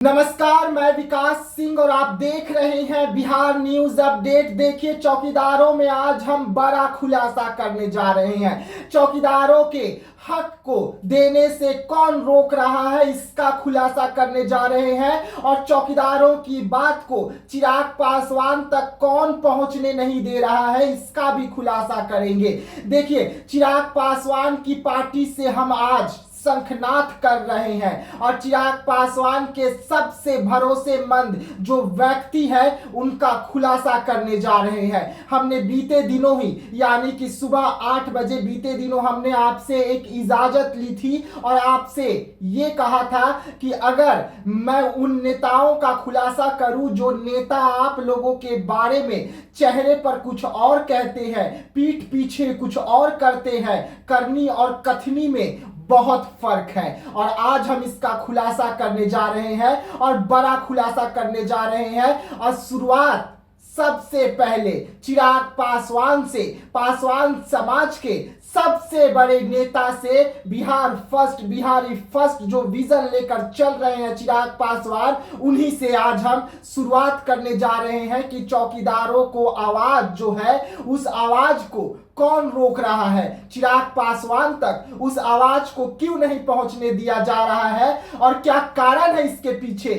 नमस्कार, मैं विकास सिंह और आप देख रहे हैं बिहार न्यूज अपडेट। देखिए, चौकीदारों में आज हम बड़ा खुलासा करने जा रहे हैं। चौकीदारों के हक को देने से कौन रोक रहा है, इसका खुलासा करने जा रहे हैं। और चौकीदारों की बात को चिराग पासवान तक कौन पहुंचने नहीं दे रहा है, इसका भी खुलासा करेंगे। देखिए, चिराग पासवान की पार्टी से हम आज शंखनाद कर रहे हैं और चिराग पासवान के सबसे भरोसेमंद जो व्यक्ति है उनका खुलासा करने जा रहे हैं। हमने बीते दिनों ही यानी कि सुबह 8 बजे बीते दिनों हमने आपसे एक इजाजत ली थी और आपसे ये कहा था कि अगर मैं उन नेताओं का खुलासा करूं जो नेता आप लोगों के बारे में चेहरे पर कुछ और कहते हैं, पीठ पीछे कुछ और करते हैं, करनी और कथनी में बहुत फर्क है। और आज हम इसका खुलासा करने जा रहे हैं और बड़ा खुलासा करने जा रहे हैं। और शुरुआत सबसे पहले चिराग पासवान से, पासवान समाज के सबसे बड़े नेता से, बिहारी फर्स्ट जो विजन लेकर चल रहे हैं चिराग पासवान, उन्हीं से आज हम शुरुआत करने जा रहे हैं कि चौकीदारों को आवाज जो है उस आवाज को कौन रोक रहा है, चिराग पासवान तक उस आवाज को क्यों नहीं पहुंचने दिया जा रहा है और क्या कारण है इसके पीछे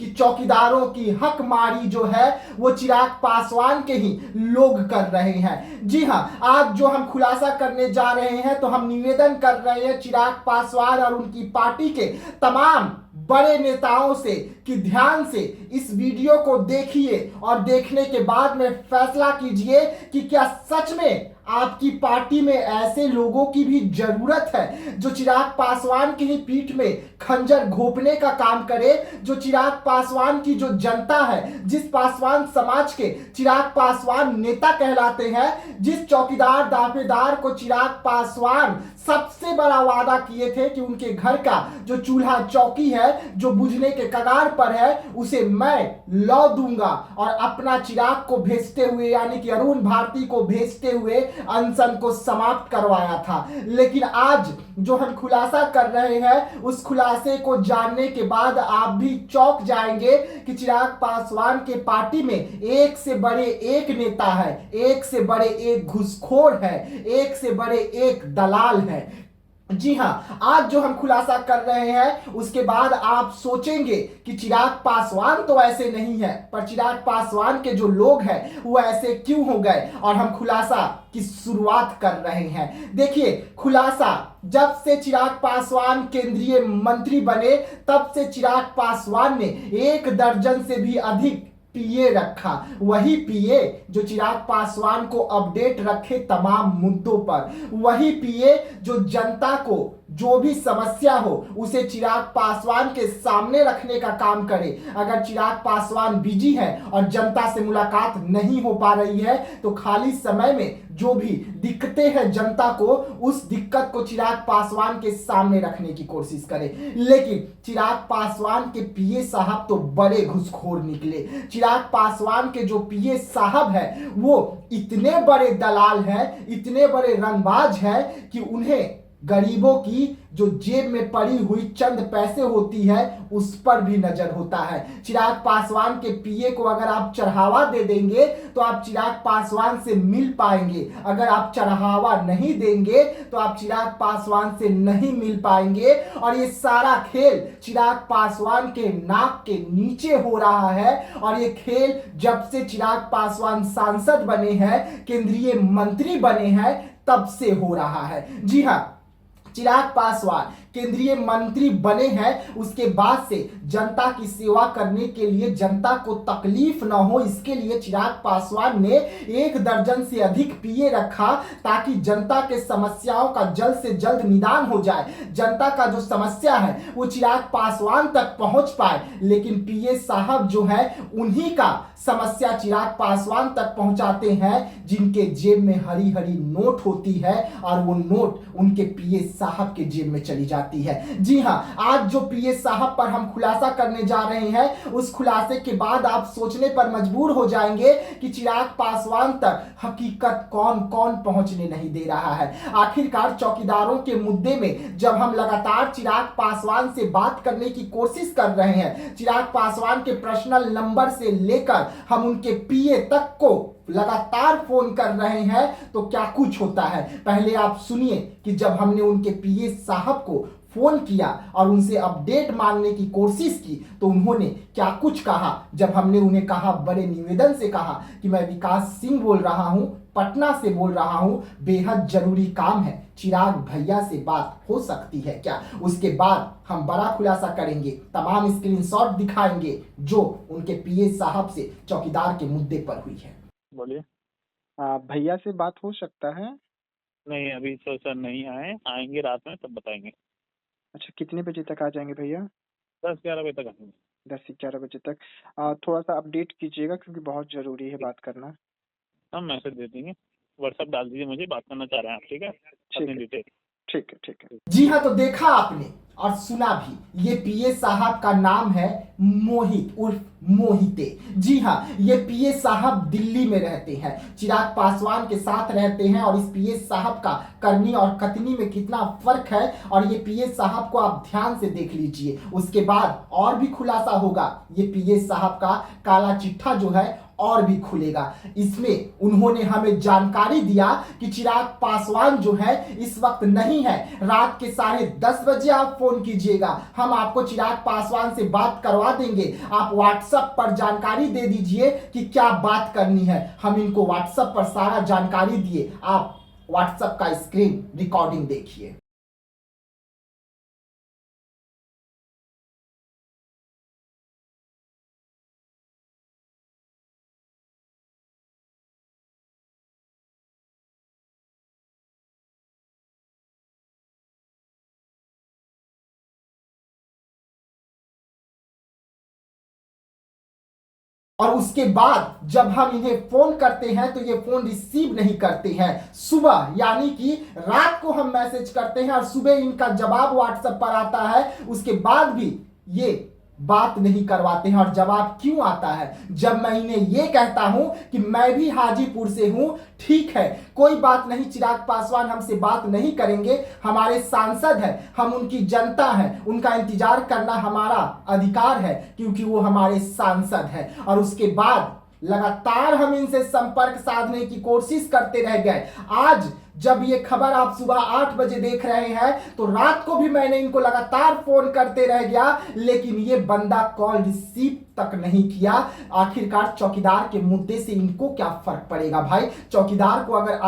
कि चौकीदारों की हक मारी जो है वो चिराग पासवान के ही लोग कर रहे हैं। जी हां, आज जो हम खुलासा करने जा रहे हैं तो हम निवेदन कर रहे हैं चिराग पासवान और उनकी पार्टी के तमाम बड़े नेताओं से कि ध्यान से इस वीडियो को देखिए और देखने के बाद में फैसला कीजिए कि क्या सच में आपकी पार्टी में ऐसे लोगों की भी जरूरत है जो चिराग पासवान की ही पीठ में खंजर घोंपने का काम करे, जो चिराग पासवान की जो जनता है, जिस पासवान समाज के चिराग पासवान नेता कहलाते हैं, जिस चौकीदार दावेदार को चिराग पासवान सबसे बड़ा वादा किए थे कि उनके घर का जो चूल्हा चौकी है जो बुझने के कगार पर है उसे मैं लौ दूंगा और अपना चिराग को भेजते हुए यानी कि अरुण भारती को भेजते हुए अनशन को समाप्त करवाया था। लेकिन आज जो हम खुलासा कर रहे हैं उस खुलासे को जानने के बाद आप भी चौंक जाएंगे कि चिराग पासवान के पार्टी में एक से बड़े एक नेता है, एक से बड़े एक घूसखोर है, एक से बड़े एक दलाल है। जी हां, आज जो हम खुलासा कर रहे हैं उसके बाद आप सोचेंगे कि चिराग पासवान तो ऐसे नहीं है, पर चिराग पासवान के जो लोग हैं वो ऐसे क्यों हो गए, और हम खुलासा की शुरुआत कर रहे हैं। देखिए, खुलासा जब से चिराग पासवान केंद्रीय मंत्री बने तब से चिराग पासवान ने 1 दर्जन से भी अधिक पीए रखा, वही पीए जो चिराग पासवान को अपडेट रखे तमाम मुद्दों पर, वही पीए जो जनता को जो भी समस्या हो उसे चिराग पासवान के सामने रखने का काम करे। अगर चिराग पासवान बिजी है और जनता से मुलाकात नहीं हो पा रही है तो खाली समय में जो भी दिक्कतें हैं जनता को, उस दिक्कत को चिराग पासवान के सामने रखने की कोशिश करे। लेकिन चिराग पासवान के पीए साहब तो बड़े घुसखोर निकले। चिराग पासवान के जो पीए साहब है वो इतने बड़े दलाल हैं, इतने बड़े रंगबाज हैं कि उन्हें गरीबों की जो जेब में पड़ी हुई चंद पैसे होती है उस पर भी नजर होता है। चिराग पासवान के पीए को अगर आप चढ़ावा दे देंगे तो आप चिराग पासवान से मिल पाएंगे, अगर आप चढ़ावा नहीं देंगे तो आप चिराग पासवान से नहीं मिल पाएंगे। और ये सारा खेल चिराग पासवान के नाक के नीचे हो रहा है और ये खेल जब से चिराग पासवान सांसद बने हैं, केंद्रीय मंत्री बने हैं, तब से हो रहा है। जी हां, चिराग पासवान केंद्रीय मंत्री बने हैं उसके बाद से जनता की सेवा करने के लिए, जनता को तकलीफ ना हो इसके लिए चिराग पासवान ने 1 दर्जन से अधिक पीए रखा ताकि जनता के समस्याओं का जल्द से जल्द निदान हो जाए, जनता का जो समस्या है वो चिराग पासवान तक पहुंच पाए। लेकिन पीए साहब जो है उन्हीं का समस्या चिराग पासवान तक पहुंचाते हैं जिनके जेब में हरी हरी नोट होती है और वो नोट उनके पीए साहब के जेब में चली जाती जाती है। जी हां, आज जो पीएस साहब पर हम खुलासा करने जा रहे हैं, उस खुलासे के बाद आप सोचने पर मजबूर हो जाएंगे कि चिराग पासवान तक हकीकत कौन कौन पहुंचने नहीं दे रहा है। आखिरकार चौकीदारों के मुद्दे में जब हम लगातार चिराग पासवान से बात करने की कोशिश कर रहे हैं, चिराग पासवान के पर्सनल नंबर से लेकर हम उनके पीए तक को लगातार फोन कर रहे हैं, तो क्या कुछ होता है। पहले आप सुनिए कि जब हमने उनके पीए साहब को फोन किया और उनसे अपडेट मांगने की कोशिश की तो उन्होंने क्या कुछ कहा। जब हमने उन्हें कहा, बड़े निवेदन से कहा कि मैं विकास सिंह बोल रहा हूं, पटना से बोल रहा हूं, बेहद जरूरी काम है, चिराग भैया से बात हो सकती है क्या। उसके बाद हम बड़ा खुलासा करेंगे, तमाम स्क्रीनशॉट दिखाएंगे जो उनके पीए साहब से चौकीदार के मुद्दे पर हुई है। बोलिए। भैया से बात हो सकता है? नहीं, अभी तो सर नहीं आए, आएंगे रात में तब बताएंगे। अच्छा, कितने बजे तक आ जाएंगे भैया? 10-11 बजे तक आएंगे। 10 से 11 बजे तक। थोड़ा सा अपडेट कीजिएगा क्योंकि बहुत ज़रूरी है बात करना। हम मैसेज दे देंगे, व्हाट्सएप डाल दीजिए, मुझे बात करना चाह रहे हैं आप, ठीक है? अपनी डिटेल। ठीक है, ठीक है। जी हाँ, तो देखा आपने और सुना भी, ये पीए साहब का नाम है मोहित उर्फ मोहिते। जी हाँ, ये पीए साहब दिल्ली में रहते हैं, चिराग पासवान के साथ रहते हैं। और इस पीए साहब का करनी और कथनी में कितना फर्क है, और ये पीए साहब को आप ध्यान से देख लीजिए। उसके बाद और भी खुलासा होगा, ये पीए साहब का काला चिट्ठा जो है और भी खुलेगा। इसमें उन्होंने हमें जानकारी दिया कि चिराग पासवान जो है इस वक्त नहीं है, रात के 10:30 बजे आप फोन कीजिएगा, हम आपको चिराग पासवान से बात करवा देंगे। आप व्हाट्सएप पर जानकारी दे दीजिए कि क्या बात करनी है। हम इनको व्हाट्सएप पर सारा जानकारी दिए, आप व्हाट्सएप का स्क्रीन रिकॉर्डिंग देखिए। और उसके बाद जब हम इन्हें फोन करते हैं तो ये फोन रिसीव नहीं करते हैं। सुबह यानी कि रात को हम मैसेज करते हैं और सुबह इनका जवाब व्हाट्सएप पर आता है, उसके बाद भी ये बात नहीं करवाते हैं। और जवाब क्यों आता है? जब मैं इन्हें ये कहता हूं कि मैं भी हाजीपुर से हूं, ठीक है, कोई बात नहीं, चिराग पासवान हमसे बात नहीं करेंगे, हमारे सांसद हैं, हम उनकी जनता हैं, उनका इंतजार करना हमारा अधिकार है क्योंकि वो हमारे सांसद हैं। और उसके बाद लगातार हम इनसे संपर्क साधने की कोशिश करते रह गए। आज जब ये खबर आप सुबह 8 बजे देख रहे हैं तो रात को भी मैंने इनको लगातार फोन करते रह गया, लेकिन ये बंदा कॉल रिसीव तक नहीं किया। आखिरकार चौकीदार के मुद्दे से इनको क्या फर्क पड़ेगा भाई? चौकीदार को अगर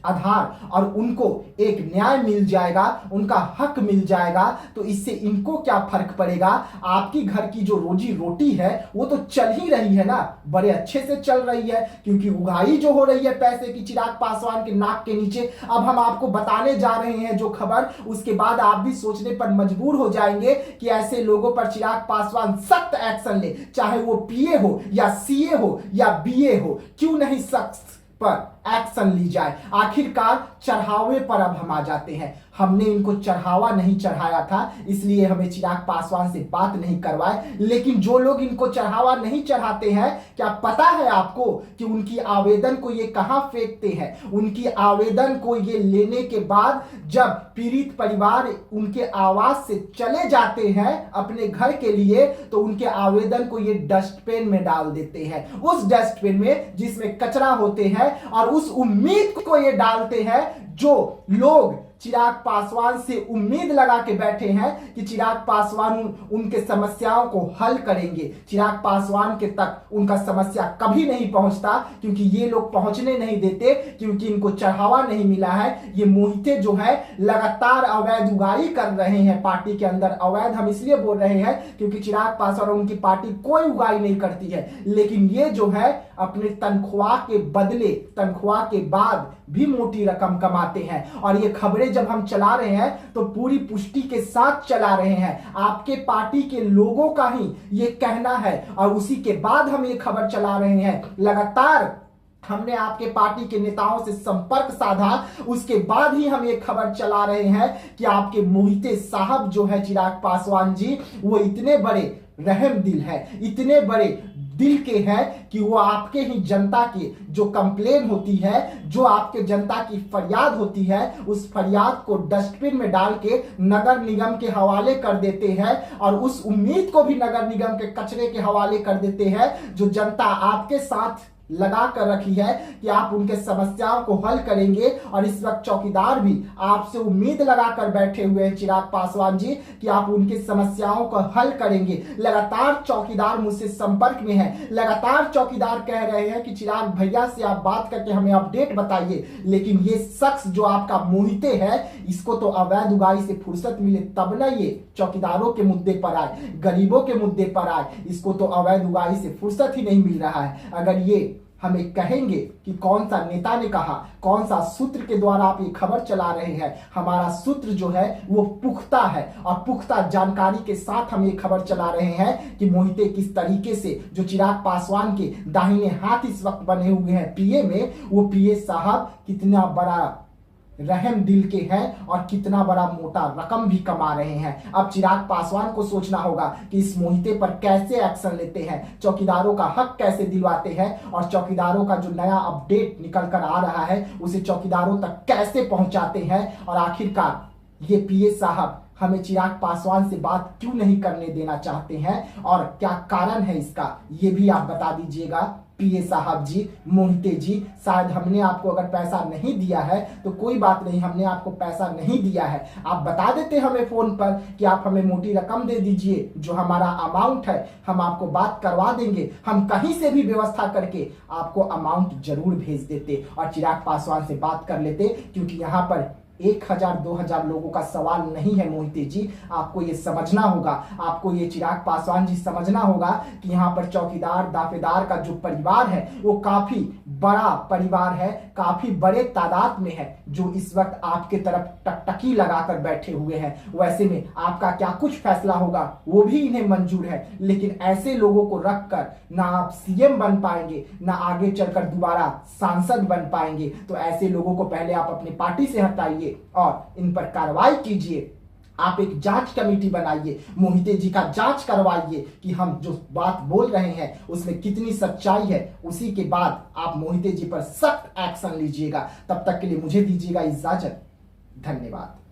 आधार और उनको एक न्याय मिल जाएगा, उनका हक मिल जाएगा, तो इससे इनको क्या फर्क पड़ेगा? आपकी घर की जो रोजी रोटी है वो तो चल ही रही है ना, बड़े अच्छे से चल रही है, क्योंकि उगाही जो हो रही है पैसे की चिराग पासवान के नाक के नीचे। अब हम आपको बताने जा रहे हैं जो खबर, उसके बाद आप भी सोचने पर मजबूर हो जाएंगे कि ऐसे लोगों पर चिराग पासवान सख्त एक्शन ले, चाहे वो पीए हो या सीए हो या बीए हो, क्यों नहीं सख्त पर एक्शन ली जाए। आखिरकार चढ़ावे पर अब हम आ जाते हैं। हमने इनको चढ़ावा नहीं चढ़ाया था, इसलिए हमें चिराग पासवान से बात नहीं करवाए। लेकिन जो लोग इनको चढ़ावा नहीं चढ़ाते हैं, क्या पता है आपको कि उनकी आवेदन को ये कहां फेंकते हैं? उनकी आवेदन को ये लेने के बाद जब पीड़ित परिवार उनके आवास से चले जाते हैं अपने घर के लिए, तो उनके आवेदन को ये डस्टबिन में डाल देते हैं, उस डस्टबिन में जिसमें कचरा होते हैं। और उस उम्मीद को ये डालते हैं जो लोग चिराग पासवान से उम्मीद लगा के बैठे हैं कि चिराग पासवान उनके समस्याओं को हल करेंगे। चिराग पासवान के तक उनका समस्या कभी नहीं पहुंचता, क्योंकि ये लोग पहुंचने नहीं देते, क्योंकि इनको चढ़ावा नहीं मिला है। ये मोहिते जो है लगातार अवैध उगाही कर रहे हैं पार्टी के अंदर। अवैध हम इसलिए बोल रहे हैं क्योंकि चिराग पासवान और उनकी पार्टी कोई उगाही नहीं करती है, लेकिन ये जो है अपने तनख्वाह के बदले, तनख्वाह के बाद भी मोटी रकम कमाते हैं। और ये खबरें जब हम चला रहे हैं तो पूरी पुष्टि के साथ चला रहे हैं, आपके पार्टी के लोगों का ही ये कहना है, और उसी के बाद हम ये खबर चला रहे हैं। लगातार हमने आपके पार्टी के नेताओं से संपर्क साधा, उसके बाद ही हम ये खबर चला रहे हैं कि आपके मोहिते साहब जो है चिराग पासवान जी, वो इतने बड़े रहम दिल है, इतने बड़े दिल के हैं कि वो आपके ही जनता की जो कंप्लेन होती है, जो आपके जनता की फरियाद होती है, उस फरियाद को डस्टबिन में डाल के नगर निगम के हवाले कर देते हैं और उस उम्मीद को भी नगर निगम के कचरे के हवाले कर देते हैं जो जनता आपके साथ लगा कर रखी है कि आप उनके समस्याओं को हल करेंगे। और इस वक्त चौकीदार भी आपसे उम्मीद लगाकर बैठे हुए हैं चिराग पासवान जी कि आप उनकी समस्याओं को हल करेंगे। लगातार चौकीदार मुझसे संपर्क में है, लगातार चौकीदार कह रहे हैं कि चिराग भैया से आप बात करके हमें अपडेट बताइए, लेकिन ये शख्स जो आपका मोहिते है, इसको तो अवैध उगाही से फुर्सत मिले तब ना ये चौकीदारों के मुद्दे पर आए, गरीबों के मुद्दे पर आए। इसको तो अवैध उगाही से फुर्सत ही नहीं मिल रहा है। अगर ये हमें कहेंगे कि कौन सा नेता ने कहा, कौन सा सूत्र के द्वारा आप ये खबर चला रहे हैं, हमारा सूत्र जो है वो पुख्ता है और पुख्ता जानकारी के साथ हम ये खबर चला रहे हैं कि मोहिते किस तरीके से जो चिराग पासवान के दाहिने हाथ इस वक्त बने हुए हैं पीए में, वो पीए साहब कितना बड़ा रहम दिल के हैं और कितना बड़ा मोटा रकम भी कमा रहे हैं। अब चिराग पासवान को सोचना होगा कि इस मोहिते पर कैसे एक्शन लेते हैं, चौकीदारों का हक कैसे दिलवाते हैं और चौकीदारों का जो नया अपडेट निकल कर आ रहा है उसे चौकीदारों तक कैसे पहुंचाते हैं। और आखिरकार ये पीए साहब हमें चिराग पासवान से बात क्यों नहीं करने देना चाहते हैं और क्या कारण है इसका, ये भी आप बता दीजिएगा पीए साहब जी, मोहिते जी। शायद हमने आपको अगर पैसा नहीं दिया है तो कोई बात नहीं, हमने आपको पैसा नहीं दिया है, आप बता देते हमें फोन पर कि आप हमें मोटी रकम दे दीजिए, जो हमारा अमाउंट है हम आपको बात करवा देंगे। हम कहीं से भी व्यवस्था करके आपको अमाउंट जरूर भेज देते और चिराग पासवान से बात कर लेते, क्योंकि यहाँ पर 1000-2000 लोगों का सवाल नहीं है मोहिते जी। आपको ये समझना होगा, आपको ये चिराग पासवान जी समझना होगा कि यहाँ पर चौकीदार दाफेदार का जो परिवार है वो काफी बड़ा परिवार है, काफी बड़े तादाद में है, जो इस वक्त आपके तरफ टकटकी लगाकर बैठे हुए हैं। वैसे में आपका क्या कुछ फैसला होगा वो भी इन्हें मंजूर है, लेकिन ऐसे लोगों को रखकर ना आप सीएम बन पाएंगे, ना आगे चलकर दोबारा सांसद बन पाएंगे। तो ऐसे लोगों को पहले आप अपनी पार्टी से हटाइए और इन पर कार्रवाई कीजिए। आप एक जांच कमेटी बनाइए, मोहिते जी का जांच करवाइए कि हम जो बात बोल रहे हैं उसमें कितनी सच्चाई है। उसी के बाद आप मोहिते जी पर सख्त एक्शन लीजिएगा। तब तक के लिए मुझे दीजिएगा इजाजत। धन्यवाद।